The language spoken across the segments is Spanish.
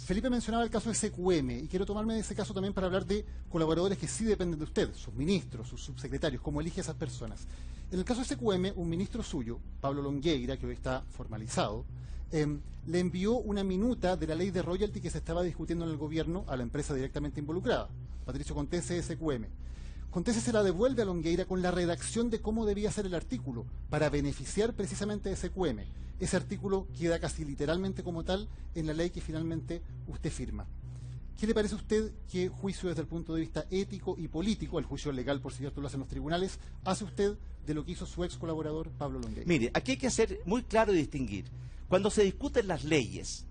Felipe mencionaba el caso de SQM y quiero tomarme de ese caso también para hablar de colaboradores que sí dependen de usted, sus ministros, sus subsecretarios, cómo elige a esas personas. En el caso de SQM, un ministro suyo, Pablo Longueira, que hoy está formalizado, le envió una minuta de la ley de royalty que se estaba discutiendo en el gobierno a la empresa directamente involucrada, Patricio Contese de SQM. Contese se la devuelve a Longueira con la redacción de cómo debía ser el artículo para beneficiar precisamente de SQM. Ese artículo queda casi literalmente como tal en la ley que finalmente usted firma. ¿Qué le parece a usted que juicio desde el punto de vista ético y político, el juicio legal por cierto lo hacen los tribunales, hace usted de lo que hizo su ex colaborador Pablo Longueira? Mire, aquí hay que ser muy claro y distinguir. Cuando se discuten las leyes,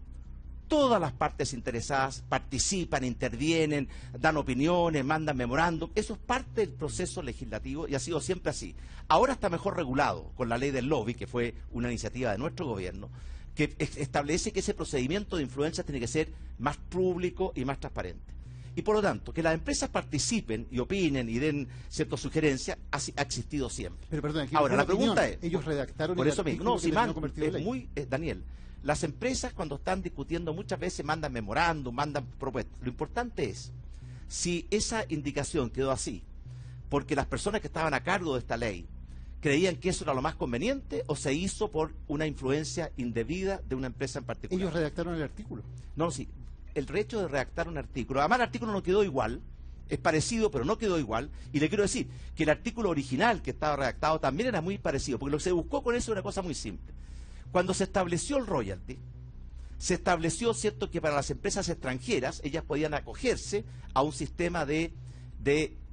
todas las partes interesadas participan, intervienen, dan opiniones, mandan memorándum. Eso es parte del proceso legislativo y ha sido siempre así. Ahora está mejor regulado con la ley del lobby, que fue una iniciativa de nuestro gobierno, que establece que ese procedimiento de influencia tiene que ser más público y más transparente. Y por lo tanto, que las empresas participen y opinen y den ciertas sugerencias ha existido siempre. Pero perdón, ahora la pregunta es, ellos redactaron por el eso mismo, artículo que terminó convertido en ley. muy Daniel, las empresas cuando están discutiendo muchas veces mandan memorándum, mandan propuestas. Lo importante es si esa indicación quedó así porque las personas que estaban a cargo de esta ley creían que eso era lo más conveniente o se hizo por una influencia indebida de una empresa en particular. Ellos redactaron el artículo. No, sí. El hecho de redactar un artículo, además el artículo no quedó igual, es parecido pero no quedó igual, y le quiero decir que el artículo original que estaba redactado también era muy parecido, porque lo que se buscó con eso era una cosa muy simple. Cuando se estableció el royalty, se estableció, cierto, que para las empresas extranjeras ellas podían acogerse a un sistema de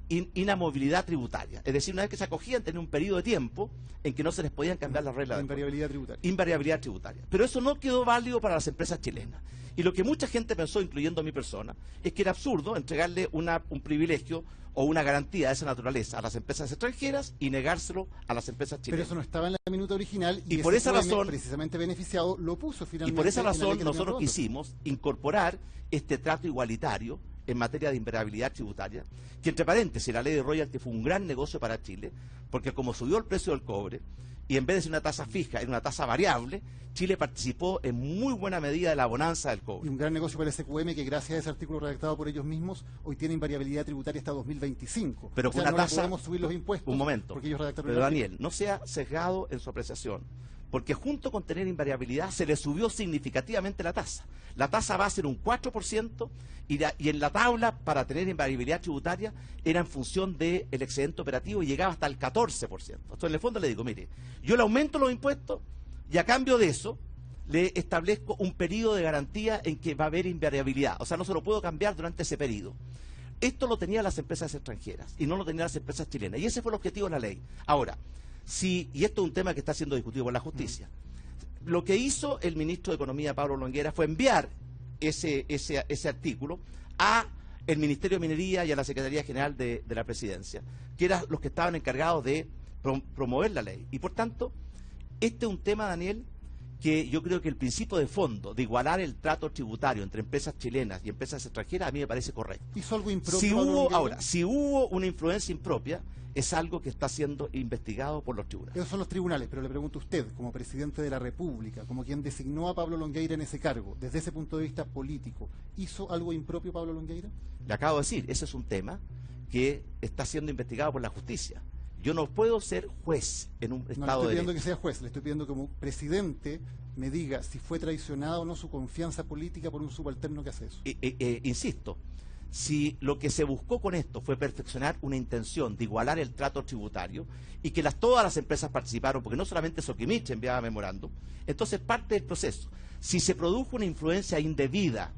inamovilidad tributaria, es decir, una vez que se acogían tenían un periodo de tiempo en que no se les podían cambiar las reglas. Invariabilidad tributaria. Invariabilidad tributaria. Pero eso no quedó válido para las empresas chilenas. Y lo que mucha gente pensó, incluyendo a mi persona, es que era absurdo entregarle un privilegio o una garantía de esa naturaleza a las empresas extranjeras y negárselo a las empresas chilenas. Pero eso no estaba en la minuta original y por esa razón, precisamente beneficiado, lo puso finalmente. Y por esa razón nosotros quisimos incorporar este trato igualitario en materia de invariabilidad tributaria, que entre paréntesis la ley de royalty fue un gran negocio para Chile, porque como subió el precio del cobre, y en vez de ser una tasa fija, era una tasa variable, Chile participó en muy buena medida de la bonanza del cobre. Y un gran negocio para el SQM que gracias a ese artículo redactado por ellos mismos, hoy tiene invariabilidad tributaria hasta 2025. Pero con una tasa, no podemos subir los impuestos. Un momento, porque ellos redactaron pero Daniel, no sea sesgado en su apreciación, porque junto con tener invariabilidad se le subió significativamente la tasa. La tasa va a ser un 4% y en la tabla para tener invariabilidad tributaria era en función del excedente operativo y llegaba hasta el 14%. Entonces en el fondo le digo, mire, yo le aumento los impuestos y a cambio de eso le establezco un periodo de garantía en que va a haber invariabilidad. O sea, no se lo puedo cambiar durante ese periodo. Esto lo tenían las empresas extranjeras y no lo tenían las empresas chilenas. Y ese fue el objetivo de la ley. Ahora, y esto es un tema que está siendo discutido por la justicia, lo que hizo el ministro de Economía, Pablo Longueira, fue enviar ese artículo a el Ministerio de Minería y a la Secretaría General de la Presidencia, que eran los que estaban encargados de promover la ley. Y por tanto, este es un tema, Daniel, que yo creo que el principio de fondo de igualar el trato tributario entre empresas chilenas y empresas extranjeras a mí me parece correcto. ¿Hizo algo impropio? Si hubo una influencia impropia, es algo que está siendo investigado por los tribunales. Esos son los tribunales, pero le pregunto a usted, como presidente de la República, como quien designó a Pablo Longueira en ese cargo, desde ese punto de vista político, ¿hizo algo impropio Pablo Longueira? Le acabo de decir, ese es un tema que está siendo investigado por la justicia. Yo no puedo ser juez en un Estado de Derecho. No le estoy pidiendo que sea juez, le estoy pidiendo como presidente me diga si fue traicionada o no su confianza política por un subalterno que hace eso. Insisto, si lo que se buscó con esto fue perfeccionar una intención de igualar el trato tributario y que todas las empresas participaron, porque no solamente Soquimich enviaba memorándum, entonces parte del proceso. Si se produjo una influencia indebida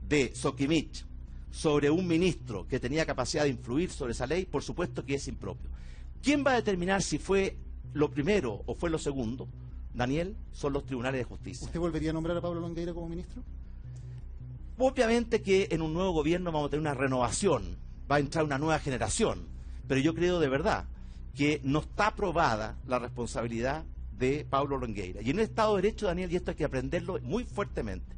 de Soquimich sobre un ministro que tenía capacidad de influir sobre esa ley, por supuesto que es impropio. ¿Quién va a determinar si fue lo primero o fue lo segundo? Daniel, son los tribunales de justicia. ¿Usted volvería a nombrar a Pablo Longueira como ministro? Obviamente que en un nuevo gobierno vamos a tener una renovación, va a entrar una nueva generación, pero yo creo de verdad que no está aprobada la responsabilidad de Pablo Longueira. Y en el Estado de Derecho, Daniel, y esto hay que aprenderlo muy fuertemente,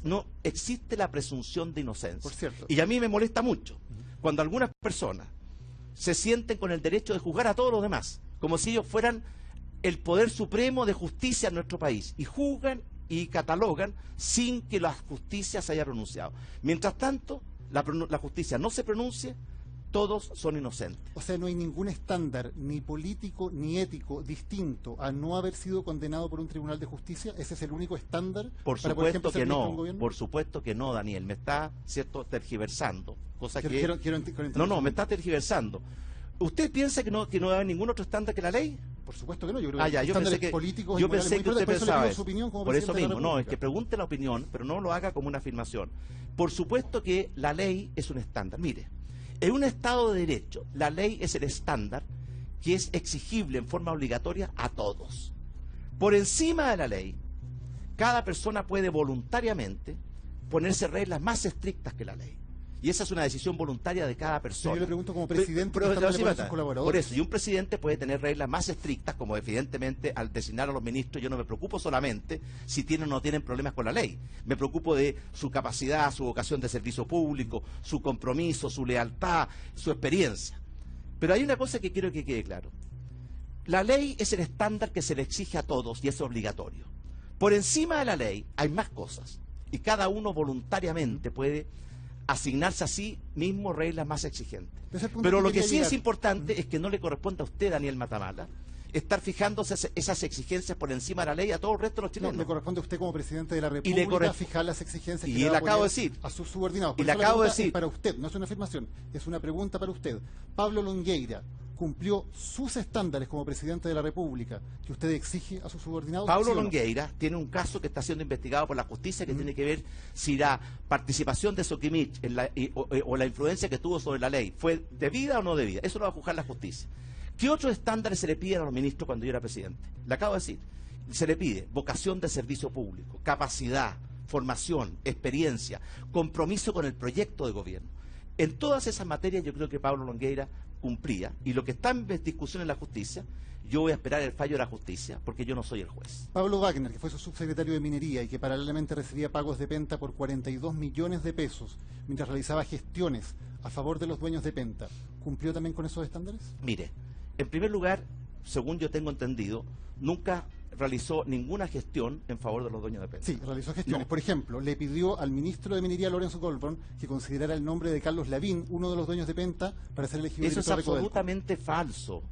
no existe la presunción de inocencia. Por cierto. Y a mí me molesta mucho cuando algunas personas se sienten con el derecho de juzgar a todos los demás, como si ellos fueran el poder supremo de justicia en nuestro país, y juzgan y catalogan sin que la justicia se haya pronunciado. Mientras tanto, la justicia no se pronuncie, todos son inocentes. O sea, no hay ningún estándar, ni político ni ético, distinto a no haber sido condenado por un tribunal de justicia. ¿Ese es el único estándar Por para, por ejemplo, supuesto ser que ministro de un no, gobierno? por supuesto que no, Daniel. Me está, cierto, tergiversando. Cosa que... Quiero me está tergiversando. ¿Usted piensa que no va a haber ningún otro estándar que la ley? Por supuesto que no. Yo creo que Yo estándares pensé que, políticos yo y morales pensé muy que usted importantes. Por eso le pensaba pido eso. su opinión como Por eso presidente de la mismo, no, es República. que pregunte la opinión, pero no lo haga como una afirmación. Por supuesto que la ley es un estándar. Mire, en un Estado de Derecho, la ley es el estándar que es exigible en forma obligatoria a todos. Por encima de la ley, cada persona puede voluntariamente ponerse reglas más estrictas que la ley. Y esa es una decisión voluntaria de cada persona. Yo le pregunto como presidente, Pero ¿qué estándar le sí, pone a sus colaboradores? por eso, y un presidente puede tener reglas más estrictas, como evidentemente al designar a los ministros, yo no me preocupo solamente si tienen o no tienen problemas con la ley. Me preocupo de su capacidad, su vocación de servicio público, su compromiso, su lealtad, su experiencia. Pero hay una cosa que quiero que quede claro. La ley es el estándar que se le exige a todos y es obligatorio. Por encima de la ley hay más cosas y cada uno voluntariamente puede asignarse a sí mismo reglas más exigentes. Pero lo que sí es importante es que no le corresponde a usted, Daniel Matamala, estar fijándose esas exigencias por encima de la ley a todo el resto de los chilenos. No, le corresponde a usted como presidente de la República fijar las exigencias que le va acabo de poner decir. a sus subordinados. Y le acabo de decir. Es para usted, no es una afirmación, es una pregunta para usted. Pablo Longueira cumplió sus estándares como presidente de la República que usted exige a sus subordinados. Pablo ¿sí o no? Longueira tiene un caso que está siendo investigado por la justicia que tiene que ver si la participación de Soquimich o la influencia que tuvo sobre la ley fue debida o no debida. Eso lo va a juzgar la justicia. ¿Qué otros estándares se le piden a los ministros cuando yo era presidente? Le acabo de decir. Se le pide vocación de servicio público, capacidad, formación, experiencia, compromiso con el proyecto de gobierno. En todas esas materias yo creo que Pablo Longueira cumplía, y lo que está en discusión en la justicia, yo voy a esperar el fallo de la justicia, porque yo no soy el juez. Pablo Wagner, que fue su subsecretario de Minería y que paralelamente recibía pagos de Penta por 42 millones de pesos mientras realizaba gestiones a favor de los dueños de Penta, ¿cumplió también con esos estándares? Mire, en primer lugar, según yo tengo entendido, nunca realizó ninguna gestión en favor de los dueños de Penta. Sí, realizó gestiones. No. Por ejemplo, le pidió al ministro de Minería, Lorenzo Goldborn, que considerara el nombre de Carlos Lavín, uno de los dueños de Penta, para ser elegido Eso es director de Codelco. absolutamente falso.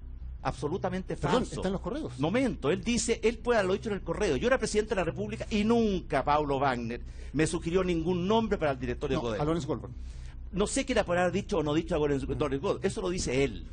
Absolutamente Perdón, falso. está en los correos. Momento, él dice, él puede haberlo dicho en el correo. Yo era presidente de la República y nunca Pablo Wagner me sugirió ningún nombre para el directorio de No, Codelco. a Lorenzo Goldborn. No sé qué era por haber dicho o no dicho a Lorenzo Goldberg. Eso lo dice él.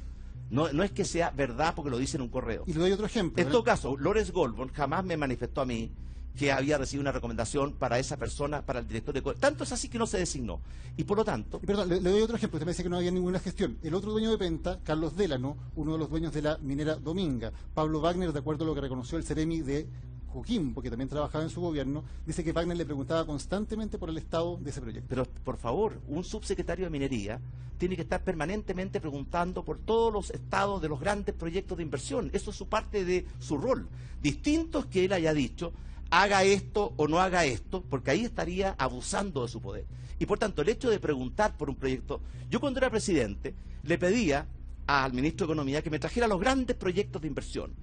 No es que sea verdad porque lo dice en un correo. Y le doy otro ejemplo. En todo caso, Lorenz Goldberg jamás me manifestó a mí que había recibido una recomendación para esa persona, para el director de Codelco. Tanto es así que no se designó. Y por lo tanto... Y perdón, le doy otro ejemplo. Usted me dice que no había ninguna gestión. El otro dueño de Penta, Carlos Délano, uno de los dueños de la minera Dominga. Pablo Wagner, de acuerdo a lo que reconoció el Ceremi de Coquimbo, que también trabajaba en su gobierno, dice que Wagner le preguntaba constantemente por el estado de ese proyecto. Pero, por favor, un subsecretario de Minería tiene que estar permanentemente preguntando por todos los estados de los grandes proyectos de inversión. Eso es su parte de su rol. Distinto es que él haya dicho, haga esto o no haga esto, porque ahí estaría abusando de su poder. Y por tanto, el hecho de preguntar por un proyecto... Yo cuando era presidente le pedía al ministro de Economía que me trajera los grandes proyectos de inversión,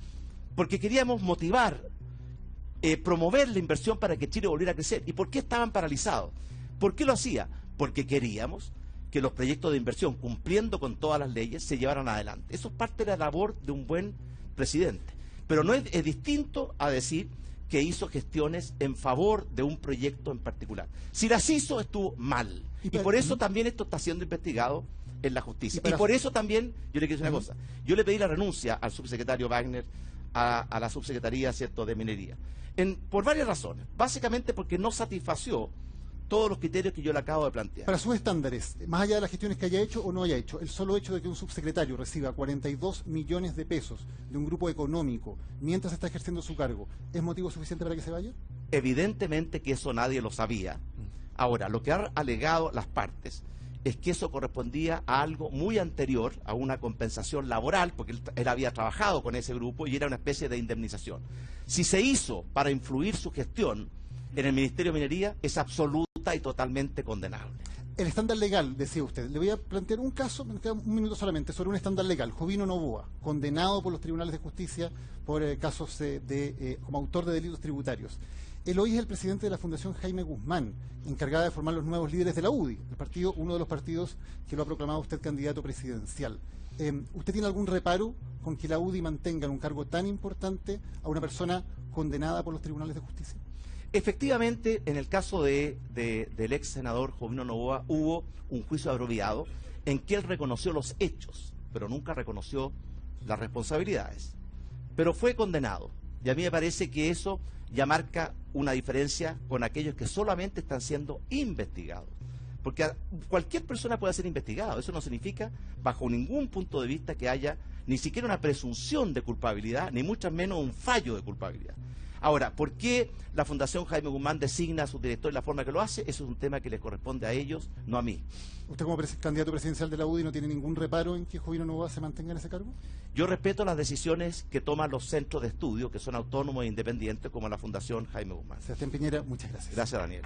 porque queríamos motivar, promover la inversión para que Chile volviera a crecer. ¿Y por qué estaban paralizados? ¿Por qué lo hacía? Porque queríamos que los proyectos de inversión, cumpliendo con todas las leyes, se llevaran adelante. Eso es parte de la labor de un buen presidente. Pero no es distinto a decir que hizo gestiones en favor de un proyecto en particular. Si las hizo, estuvo mal. Y por eso también esto está siendo investigado en la justicia. Y por eso también, yo le quiero decir una cosa, yo le pedí la renuncia al subsecretario Wagner a la subsecretaría, ¿cierto?, de Minería. Por varias razones. Básicamente porque no satisfació todos los criterios que yo le acabo de plantear. Para sus estándares, más allá de las gestiones que haya hecho o no haya hecho, el solo hecho de que un subsecretario reciba 42 millones de pesos de un grupo económico mientras está ejerciendo su cargo, ¿es motivo suficiente para que se vaya? Evidentemente que eso nadie lo sabía. Ahora, lo que han alegado las partes es que eso correspondía a algo muy anterior, a una compensación laboral, porque él había trabajado con ese grupo y era una especie de indemnización. Si se hizo para influir su gestión en el Ministerio de Minería, es absoluta y totalmente condenable. El estándar legal, decía usted. Le voy a plantear un caso, me queda un minuto solamente, sobre un estándar legal. Jovino Novoa, condenado por los tribunales de justicia por casos como autor de delitos tributarios. Él hoy es el presidente de la Fundación Jaime Guzmán, encargada de formar los nuevos líderes de la UDI, el partido, uno de los partidos que lo ha proclamado usted candidato presidencial. ¿Usted tiene algún reparo con que la UDI mantenga en un cargo tan importante a una persona condenada por los tribunales de justicia? Efectivamente, en el caso del ex senador Jovino Novoa hubo un juicio abreviado en que él reconoció los hechos, pero nunca reconoció las responsabilidades. Pero fue condenado. Y a mí me parece que eso ya marca una diferencia con aquellos que solamente están siendo investigados. Porque cualquier persona puede ser investigado. Eso no significa, bajo ningún punto de vista, que haya ni siquiera una presunción de culpabilidad, ni mucho menos un fallo de culpabilidad. Ahora, ¿por qué la Fundación Jaime Guzmán designa a su director de la forma que lo hace? Eso es un tema que les corresponde a ellos, no a mí. ¿Usted como candidato presidencial de la UDI no tiene ningún reparo en que Jovino Novoa se mantenga en ese cargo? Yo respeto las decisiones que toman los centros de estudio, que son autónomos e independientes, como la Fundación Jaime Guzmán. Sebastián Piñera, muchas gracias. Gracias, Daniel.